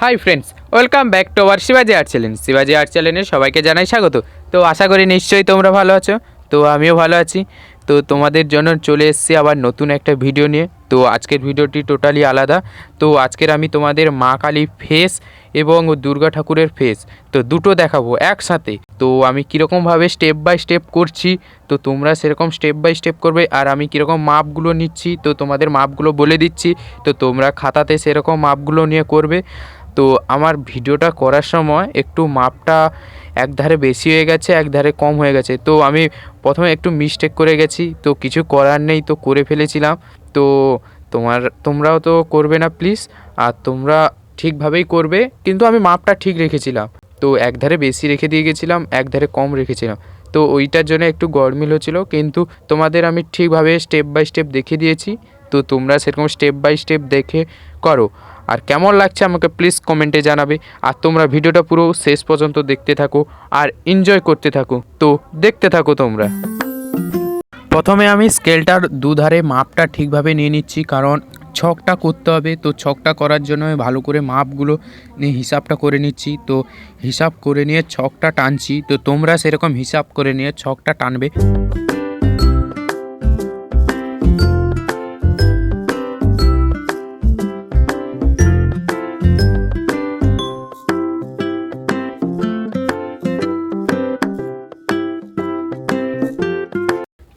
Hi friends, welcome back to our শিবাজি art channel. শিবাজি art চ্যানেলে সবাইকে জানাই স্বাগত। তো আশা করি নিশ্চয়ই তোমরা ভালো আছো। তো আমিও ভালো আছি। তো তোমাদের জন্য চলে এসেছি আবার নতুন একটা ভিডিও নিয়ে। তো আজকের ভিডিওটি টোটালি আলাদা। তো আজকের আমি তোমাদের মা কালী ফেস এবং দুর্গা ঠাকুরের ফেস তো দুটো দেখাবো একসাথে। তো আমি কীরকমভাবে স্টেপ বাই স্টেপ করছি, তো তোমরা সেরকম স্টেপ বাই স্টেপ করবে। আর আমি কীরকম মাপগুলো নিচ্ছি তো তোমাদের মাপগুলো বলে দিচ্ছি। তো তোমরা খাতাতে সেরকম মাপগুলো নিয়ে করবে। তো আমার ভিডিওটা করার সময় একটু মাপটা একধারে বেশি হয়ে গেছে, একধারে কম হয়ে গেছে। তো আমি প্রথমে একটু মিস্টেক করে গেছি, তো কিছু করার নেই, তো করে ফেলেছিলাম। তো তোমরাও তো করবে না প্লিজ, আর তোমরা ঠিকভাবেই করবে, কিন্তু আমি মাপটা ঠিক রেখেছিলাম। তো একধারে বেশি রেখে দিয়ে গেছিলাম, একধারে কম রেখেছিলাম। তো ওইটার জন্য একটু গড়মিল হচ্ছিল, কিন্তু তোমাদের আমি ঠিকভাবে স্টেপ বাই স্টেপ দেখিয়ে দিয়েছি। তো তোমরা সেরকম স্টেপ বাই স্টেপ দেখে করো। আর কেমন লাগছে আমাকে প্লিজ কমেন্টে জানাবে। আর তোমরা ভিডিওটা পুরো শেষ পর্যন্ত দেখতে থাকো আর এনজয় করতে থাকো। তো দেখতে থাকো তোমরা। প্রথমে আমি স্কেলটার দুধারে মাপটা ঠিকভাবে নিয়ে নিচ্ছি, কারণ ছকটা করতে হবে। তো ছকটা করার জন্য আমি ভালো করে মাপগুলো নিয়ে হিসাবটা করে নিচ্ছি। তো হিসাব করে নিয়ে ছকটা টানছি। তো তোমরা সেরকম হিসাব করে নিয়ে ছকটা টানবে।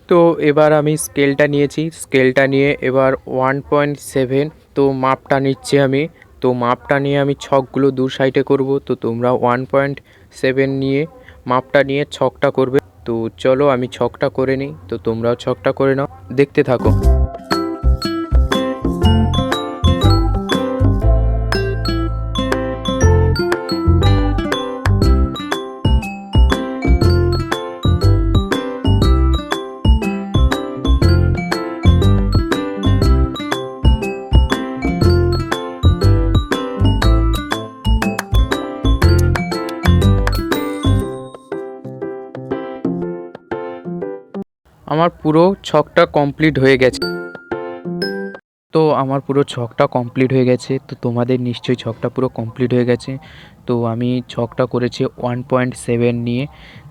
তো এবার আমি স্কেলটা নিয়েছি, স্কেলটা নিয়ে এবার 1.7 তো মাপটা নিচ্ছি আমি। তো মাপটা নিয়ে আমি ছকগুলো দু সাইডে করব। তো তোমরা 1.7 নিয়ে মাপটা নিয়ে ছকটা করবে। তো চলো আমি ছকটা করে নিই, তো তোমরাও ছকটা করে নাও, দেখতে থাকো। আমার পুরো ছকটা কমপ্লিট হয়ে গেছে। তো আমার পুরো ছকটা কমপ্লিট হয়ে গেছে। তো তোমাদের নিশ্চয়ই ছকটা পুরো কমপ্লিট হয়ে গেছে। তো আমি ছকটা করেছি 1.7 নিয়ে।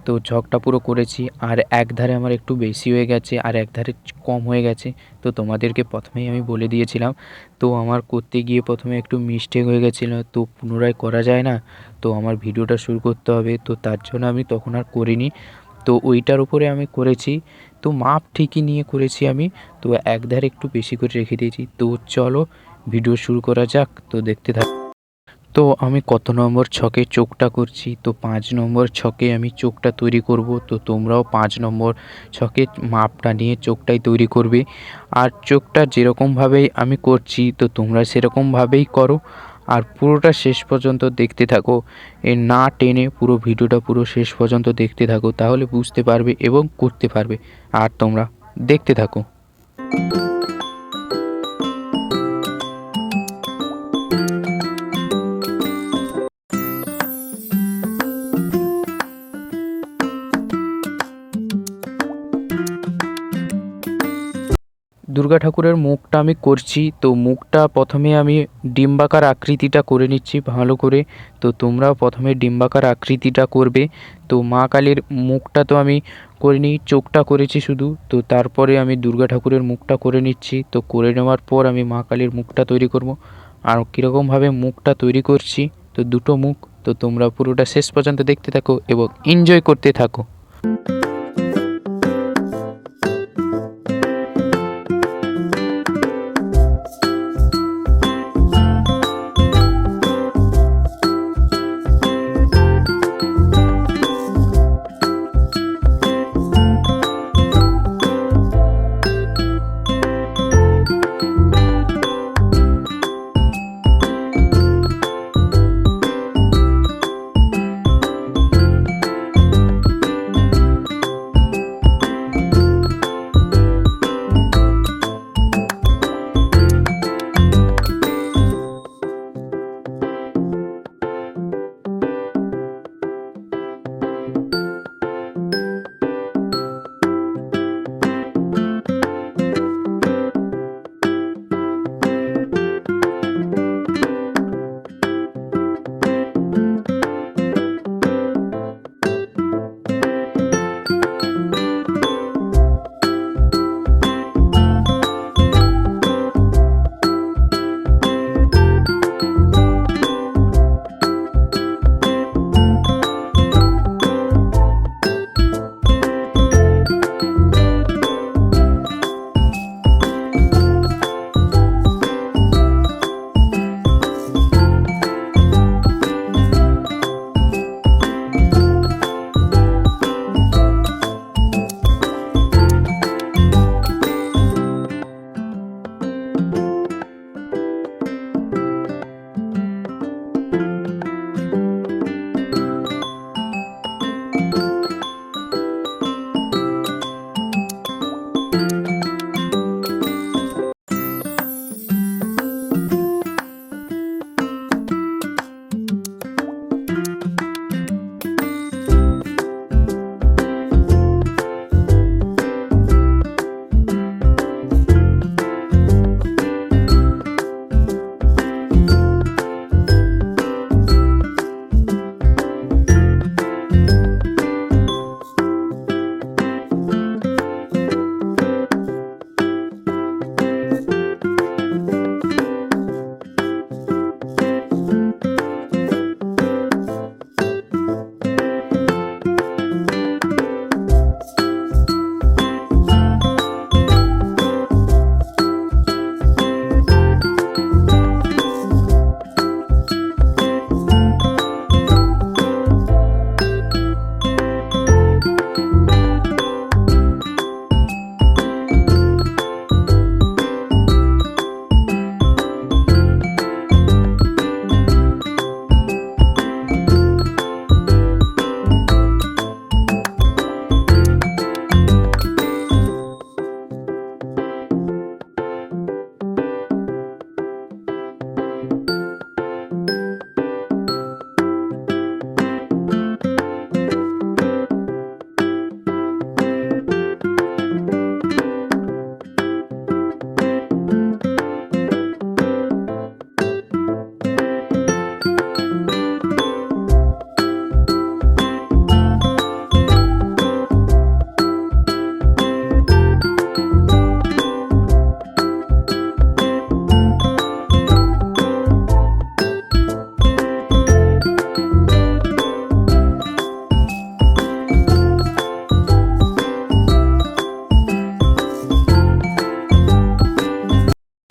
তো ছকটা পুরো করেছি। আর এক ধারে আমার একটু বেশি হয়ে গেছে আর এক ধারে কম হয়ে গেছে। তো তোমাদেরকে প্রথমেই আমি বলে দিয়েছিলাম। তো আমার করতে গিয়ে প্রথমে একটু মিস্টেক হয়ে গেছিলো, তো পুনরায় করা যায় না। তো আমার ভিডিওটা শুরু করতে হবে, তো তার জন্য আমি তখন আর করিনি। তো ওইটার উপরে আমি করেছি। তো মাপ ঠিকই নিয়ে করেছি আমি। তো একধারে একটু বেশি করে রেখে দিয়েছি। তো চলো ভিডিও শুরু করা যাক, তো দেখতে থাক। তো আমি কত নম্বর ছকে চোখটা করছি, তো 5 নম্বর ছকে আমি চোখটা তৈরি করব। তো তোমরাও 5 নম্বর ছকে মাপটা নিয়ে চোখটাই তৈরি করবে। আর চোখটা যেরকমভাবেই আমি করছি তো তোমরা সেরকমভাবেই করো। আর পুরোটা শেষ পর্যন্ত দেখতে থাকো, না টেনে পুরো ভিডিওটা পুরো শেষ পর্যন্ত দেখতে থাকো, তাহলে বুঝতে পারবে এবং করতে পারবে। আর তোমরা দেখতে থাকো। দুর্গা ঠাকুরের মুখটা আমি করছি। তো মুখটা প্রথমে আমি ডিম্বাকার আকৃতিটা করে নিচ্ছি ভালো করে। তো তোমরাও প্রথমে ডিম্বাকার আকৃতিটা করবে। তো মা কালীর মুখটা তো আমি করিনি, চোখটা করেছি শুধু। তো তারপরে আমি দুর্গা ঠাকুরের মুখটা করে নিচ্ছি। তো করে নেওয়ার পর আমি মা কালীর মুখটা তৈরি করব। আর কীরকমভাবে মুখটা তৈরি করছি, তো দুটো মুখ। তো তোমরা পুরোটা শেষ পর্যন্ত দেখতে থাকো এবং এনজয় করতে থাকো।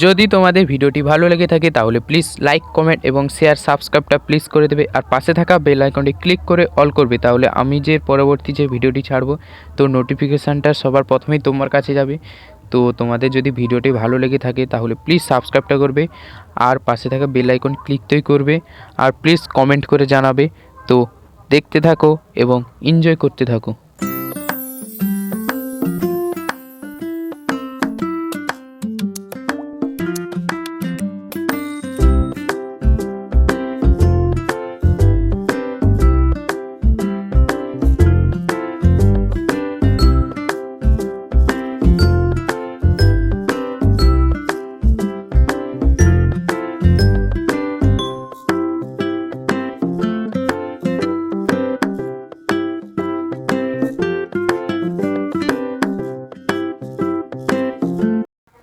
যদি তোমাদের ভিডিওটি ভালো লেগে থাকে তাহলে প্লিজ লাইক, কমেন্ট এবং শেয়ার, সাবস্ক্রাইবটা প্লিজ করে দেবে। আর পাশে থাকা বেল আইকনটি ক্লিক করে অল করবে, তাহলে আমি যে পরবর্তী যে ভিডিওটি ছাড়বো তো নোটিফিকেশানটা সবার প্রথমেই তোমার কাছে যাবে। তো তোমাদের যদি ভিডিওটি ভালো লেগে থাকে তাহলে প্লিজ সাবস্ক্রাইবটা করবে আর পাশে থাকা বেল আইকন ক্লিকই করবে আর প্লিজ কমেন্ট করে জানাবে। তো দেখতে থাকো এবং এনজয় করতে থাকো।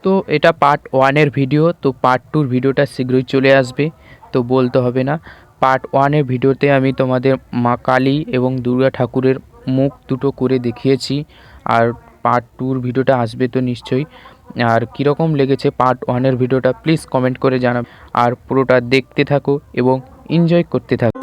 তো এটা পার্ট 1-এর ভিডিও, তো পার্ট 2-র ভিডিওটা শীঘ্রই চলে আসবে, তো বলতে হবে না। পার্ট 1-এর ভিডিওতে আমি তোমাদের মা কালী এবং দুর্গা ঠাকুরের মুখ দুটো করে দেখিয়েছি, আর পার্ট 2-র ভিডিওটা আসবে তো নিশ্চয়ই। আর কীরকম লেগেছে পার্ট 1-এর ভিডিওটা প্লিজ কমেন্ট করে জানাবে আর পুরোটা দেখতে থাকো এবং এনজয় করতে থাকো।